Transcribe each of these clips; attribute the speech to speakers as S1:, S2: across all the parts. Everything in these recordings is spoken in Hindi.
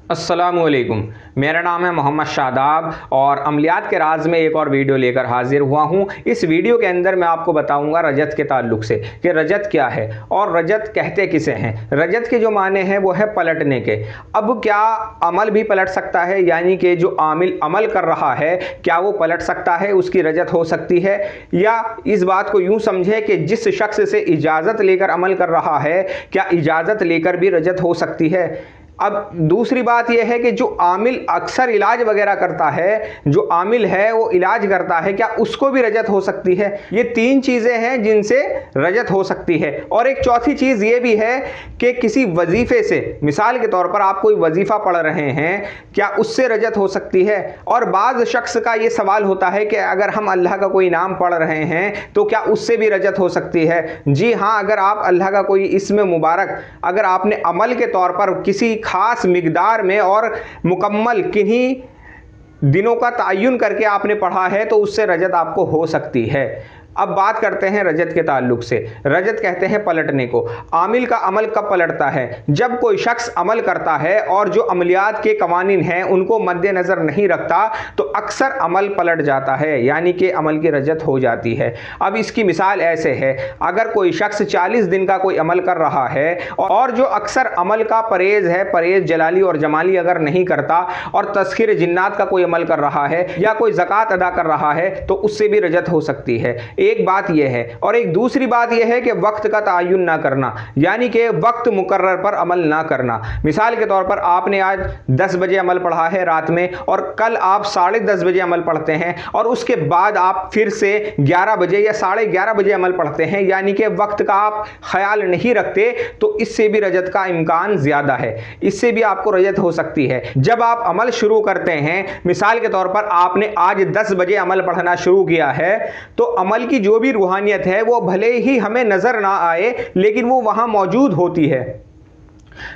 S1: अस्सलामुअलैकुम। मेरा नाम है मोहम्मद शादाब और अमलियात के राज में एक और वीडियो लेकर हाजिर हुआ हूँ। इस वीडियो के अंदर मैं आपको बताऊँगा रजत के ताल्लुक से कि रजत क्या है और रजत कहते किसे हैं। रजत के जो माने हैं वो है पलटने के। अब क्या अमल भी पलट सकता है, यानी कि जो आमिल अमल कर रहा है क्या वो पलट सकता है, उसकी रजत हो सकती है? या इस बात को यूँ समझे कि जिस शख्स से इजाज़त लेकर अमल कर रहा है क्या इजाज़त लेकर भी रजत हो सकती है? अब दूसरी बात यह है कि जो आमिल अक्सर इलाज वगैरह करता है, जो आमिल है वो इलाज करता है, क्या उसको भी रजत हो सकती है? ये तीन चीज़ें हैं जिनसे रजत हो सकती है। और एक चौथी चीज़ ये भी है कि किसी वजीफ़े से, मिसाल के तौर पर आप कोई वजीफ़ा पढ़ रहे हैं, क्या उससे रजत हो सकती है? और बाज़ शख्स का ये सवाल होता है कि अगर हम अल्लाह का कोई नाम पढ़ रहे हैं तो क्या उससे भी रजत हो सकती है? जी हाँ, अगर आप अल्लाह का कोई इस्म मुबारक अगर आपने अमल के तौर पर किसी खास मिकदार में और मुकम्मल किन्हीं दिनों का तयन करके आपने पढ़ा है तो उससे रजत आपको हो सकती है। अब बात करते हैं रजत के ताल्लुक से। रजत कहते हैं पलटने को। आमिल का अमल कब पलटता है? जब कोई शख्स अमल करता है और जो अमलियात के कवानीन हैं उनको मद्देनज़र नहीं रखता तो अक्सर अमल पलट जाता है, यानी कि अमल की रजत हो जाती है। अब इसकी मिसाल ऐसे है, अगर कोई शख्स 40 दिन का कोई अमल कर रहा है और जो अक्सर अमल का परहेज़ है, परहेज़ जलाली और जमाली अगर नहीं करता और तस्खीर जिन्नात का कोई अमल कर रहा है या कोई ज़कात अदा कर रहा है तो उससे भी रजत हो सकती है। एक बात यह है। और एक दूसरी बात यह है कि वक्त का तयन ना करना, यानी कि वक्त मुकर्रर पर अमल ना करना। मिसाल के तौर पर आपने आज 10 बजे अमल पढ़ा है रात में और कल आप 10:30 बजे अमल पढ़ते हैं और उसके बाद आप फिर से 11 बजे या 11:30 बजे अमल पढ़ते हैं, यानी कि वक्त का आप ख्याल नहीं रखते, तो इससे भी रजत का इम्कान ज़्यादा है, इससे भी आपको रजत हो सकती है। जब आप अमल शुरू करते हैं, मिसाल के तौर पर आपने आज 10 बजे अमल पढ़ना शुरू किया है, तो अमल की जो भी रूहानियत है वो भले ही हमें नजर ना आए लेकिन वो वहां मौजूद होती है।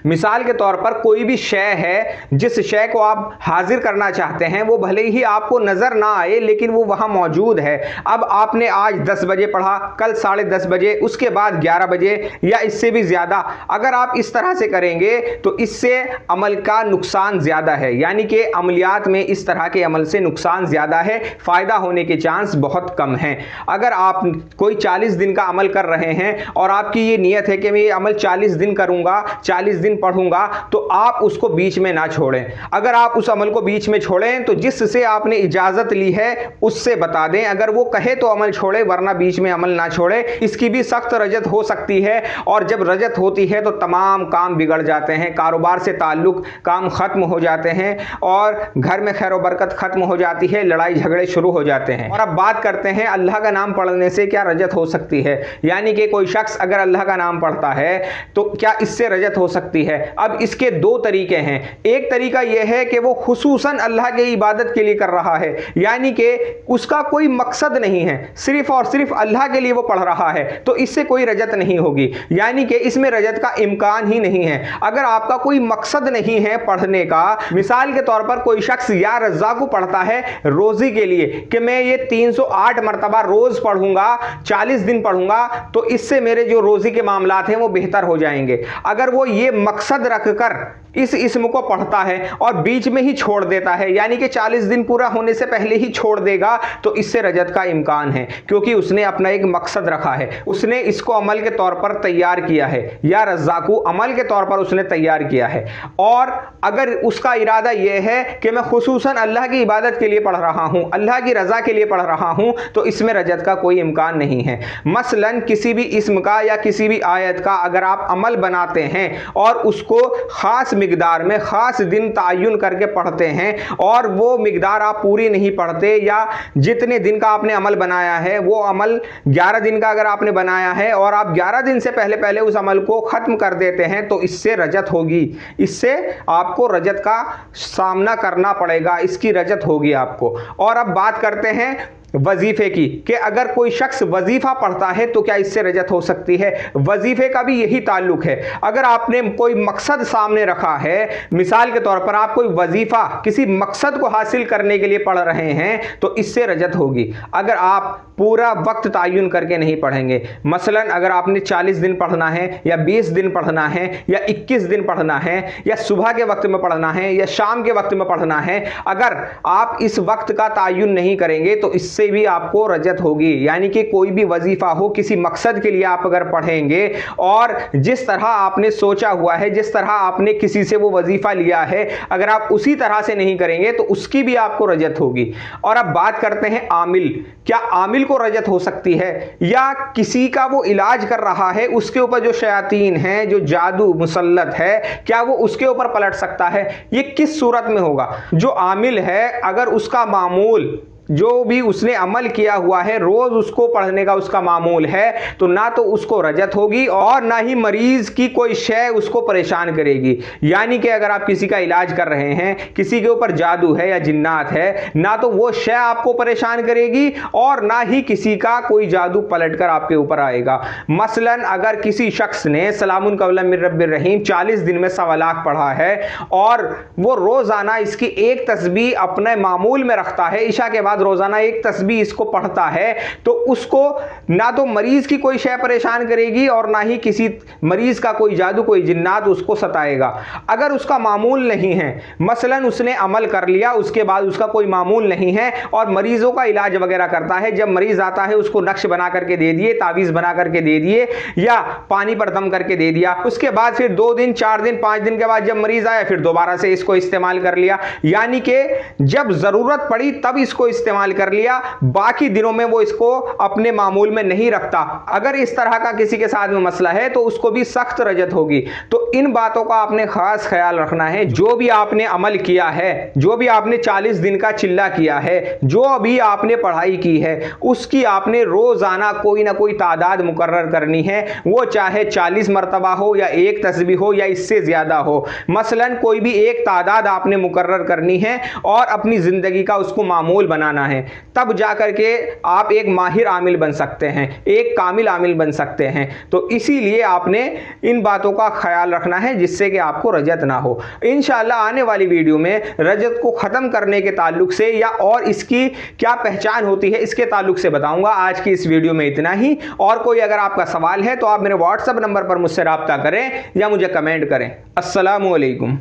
S1: मिसाल के तौर पर कोई भी शय है, जिस शय को आप हाजिर करना चाहते हैं वो भले ही आपको नजर ना आए लेकिन वो वहां मौजूद है। अब आपने आज 10 बजे पढ़ा, कल 10:30 बजे, उसके बाद 11 बजे या इससे भी ज्यादा। अगर आप इस तरह से करेंगे तो इससे अमल का नुकसान ज्यादा है, यानी कि अमलियात में इस तरह के अमल से नुकसान ज्यादा है, फायदा होने के चांस बहुत कम हैं। अगर आप कोई 40 दिन का अमल कर रहे हैं और आपकी ये नीयत है कि मैं ये अमल 40 दिन करूंगा, 40 दिन पढ़ूंगा, तो आप उसको बीच में ना छोड़ें। अगर आप उस अमल को बीच में छोड़ें तो जिससे आपने इजाजत ली है उससे बता दें, अगर वो कहे तो अमल छोड़े, वरना बीच में अमल ना छोड़े। इसकी भी सख्त रजत हो सकती है और जब रजत होती है तो तमाम काम बिगड़ जाते हैं, कारोबार से ताल्लुक काम खत्म हो जाते हैं और घर में खैर बरकत खत्म हो जाती है, लड़ाई झगड़े शुरू हो जाते हैं। और अब बात करते हैं अल्लाह का नाम पढ़ने से क्या रजत हो सकती है, यानी कि कोई शख्स अगर अल्लाह का नाम पढ़ता है तो क्या इससे रजत हो सकती है? अब इसके दो तरीके हैं। एक तरीका यह है कि वो खुसूसन अल्लाह की इबादत के लिए कर रहा है, यानी कि उसका कोई मकसद नहीं है, सिर्फ और सिर्फ अल्लाह के लिए वो पढ़ रहा है, तो इससे कोई रजत नहीं होगी, यानी कि इसमें रजत का इम्कान ही नहीं है। अगर आपका कोई मकसद नहीं है पढ़ने का, मिसाल के तौर पर कोई शख्स या रज़्ज़ाक़ पढ़ता है रोजी के लिए कि मैं ये 308 मरतबा रोज पढ़ूंगा, 40 दिन पढ़ूंगा, तो इससे मेरे जो रोजी के मामलात हैं वो बेहतर हो जाएंगे। अगर वो ये मकसद रखकर इस इस्म को पढ़ता है और बीच में ही छोड़ देता है, यानी कि 40 दिन पूरा होने से पहले ही छोड़ देगा, तो इससे रजत का इम्कान है, क्योंकि उसने अपना एक मकसद रखा है, उसने इसको अमल के तौर पर तैयार किया है, या रज़्ज़ाक़ू अमल के तौर पर उसने तैयार किया है। और अगर उसका इरादा यह है कि मैं खुसूसन अल्लाह की इबादत के लिए पढ़ रहा हूं, अल्लाह की रज़ा के लिए पढ़ रहा हूं, तो इसमें रजत का कोई इम्कान नहीं है। मसलन किसी भी इस्म का या किसी भी आयत का अगर आप अमल बनाते हैं और उसको खास मिकदार में खास दिन तयन करके पढ़ते हैं और वो मिकदार आप पूरी नहीं पढ़ते, या जितने दिन का आपने अमल बनाया है वो अमल 11 दिन का अगर आपने बनाया है और आप 11 दिन से पहले पहले उस अमल को ख़त्म कर देते हैं, तो इससे रजत होगी, इससे आपको रजत का सामना करना पड़ेगा, इसकी रजत होगी आपको। और अब बात करते हैं वजीफे की, कि अगर कोई शख्स वजीफा पढ़ता है तो क्या इससे रजत हो सकती है। वजीफे का भी यही ताल्लुक है। अगर आपने कोई मकसद सामने रखा है, मिसाल के तौर पर आप कोई वजीफा किसी मकसद को हासिल करने के लिए पढ़ रहे हैं तो इससे रजत होगी। अगर आप पूरा वक्त तायुन करके नहीं पढ़ेंगे, मसलन अगर आपने 40 दिन पढ़ना है या 20 दिन पढ़ना है या 21 दिन पढ़ना है या सुबह के वक्त में पढ़ना है या शाम के वक्त में पढ़ना है, अगर आप इस वक्त का तायुन नहीं करेंगे तो इससे भी आपको रजत होगी। यानी कि कोई भी वजीफा हो, किसी मकसद के लिए आप अगर पढ़ेंगे और जिस तरह आपने सोचा हुआ है, जिस तरह आपने किसी से वो वजीफा लिया है, अगर आप उसी तरह से नहीं करेंगे तो उसकी भी आपको रजत होगी। और अब बात करते हैं आमिल। क्या आमिल को रजत हो सकती है, या किसी का वो इलाज कर रहा है उसके ऊपर जो शयातीन है, जो जादू मुसल्लत है, क्या वो उसके ऊपर पलट सकता है? ये किस सूरत में होगा? जो आमिल है अगर उसका मामूल, जो भी उसने अमल किया हुआ है, रोज उसको पढ़ने का उसका मामूल है, तो ना तो उसको रजत होगी और ना ही मरीज की कोई शय उसको परेशान करेगी। यानी कि अगर आप किसी का इलाज कर रहे हैं, किसी के ऊपर जादू है या जिन्नात है, ना तो वो शय आपको परेशान करेगी और ना ही किसी का कोई जादू पलटकर आपके ऊपर आएगा। मसलन अगर किसी शख्स ने सलामुन कौलन मिर रब्बिर रहीम 40 दिन में 1.25 लाख पढ़ा है और वो रोजाना इसकी एक तस्बीह अपने मामूल में रखता है, इशा के बाद रोजाना एक तस्बीह इसको पढ़ता है, तो उसको ना तो मरीज की कोई शय परेशान करेगी और ना ही किसी मरीज का कोई जादू, कोई जिन्नात उसको सताएगा। अगर उसका मामूल नहीं है, मसलन उसने अमल कर लिया, उसके बाद उसका कोई मामूल नहीं है और मरीजों का इलाज वगैरह करता है, जब मरीज आता है उसको नक्श बना करके दे दिए, तावीज बना करके दे दिए या पानी पर दम करके दे दिया, उसके बाद फिर 2 दिन 4 दिन 5 दिन के बाद जब मरीज आया फिर दोबारा से इसको इस्तेमाल कर लिया। यानी कि जब जरूरत पड़ी तब इसको इस्तेमाल कर लिया, बाकी दिनों में वो इसको अपने मामूल में नहीं रखता। अगर इस तरह का किसी के साथ में मसला है तो उसको भी सख्त रजत होगी। तो इन बातों का आपने खास ख्याल रखना है। जो भी आपने अमल किया है, जो भी आपने 40 दिन का चिल्ला किया है, जो अभी आपने पढ़ाई की है, उसकी आपने रोजाना कोई ना कोई तादाद मुकर्रर करनी है। वो चाहे 40 मरतबा हो या एक तस्बीह हो या इससे ज्यादा हो, मसलन कोई भी एक तादाद आपने मुकर्रर करनी है और अपनी जिंदगी का उसको मामूल बनाना है। तब जाकर के आप एक माहिर आमिल बन सकते हैं, एक कामिल आमिल बन सकते हैं। तो इसीलिए आपने इन बातों का ख्याल रखना है जिससे कि आपको रजत ना हो। इंशाअल्लाह आने वाली वीडियो में रजत को ख़त्म करने के ताल्लुक से या और इसकी क्या पहचान होती है इसके ताल्लुक से बताऊंगा। आज की इस वीडियो में इतना ही। और कोई अगर आपका सवाल है तो आप मेरे व्हाट्सएप नंबर पर मुझसे रब्ता करें या मुझे कमेंट करें। अस्सलामु अलैकुम।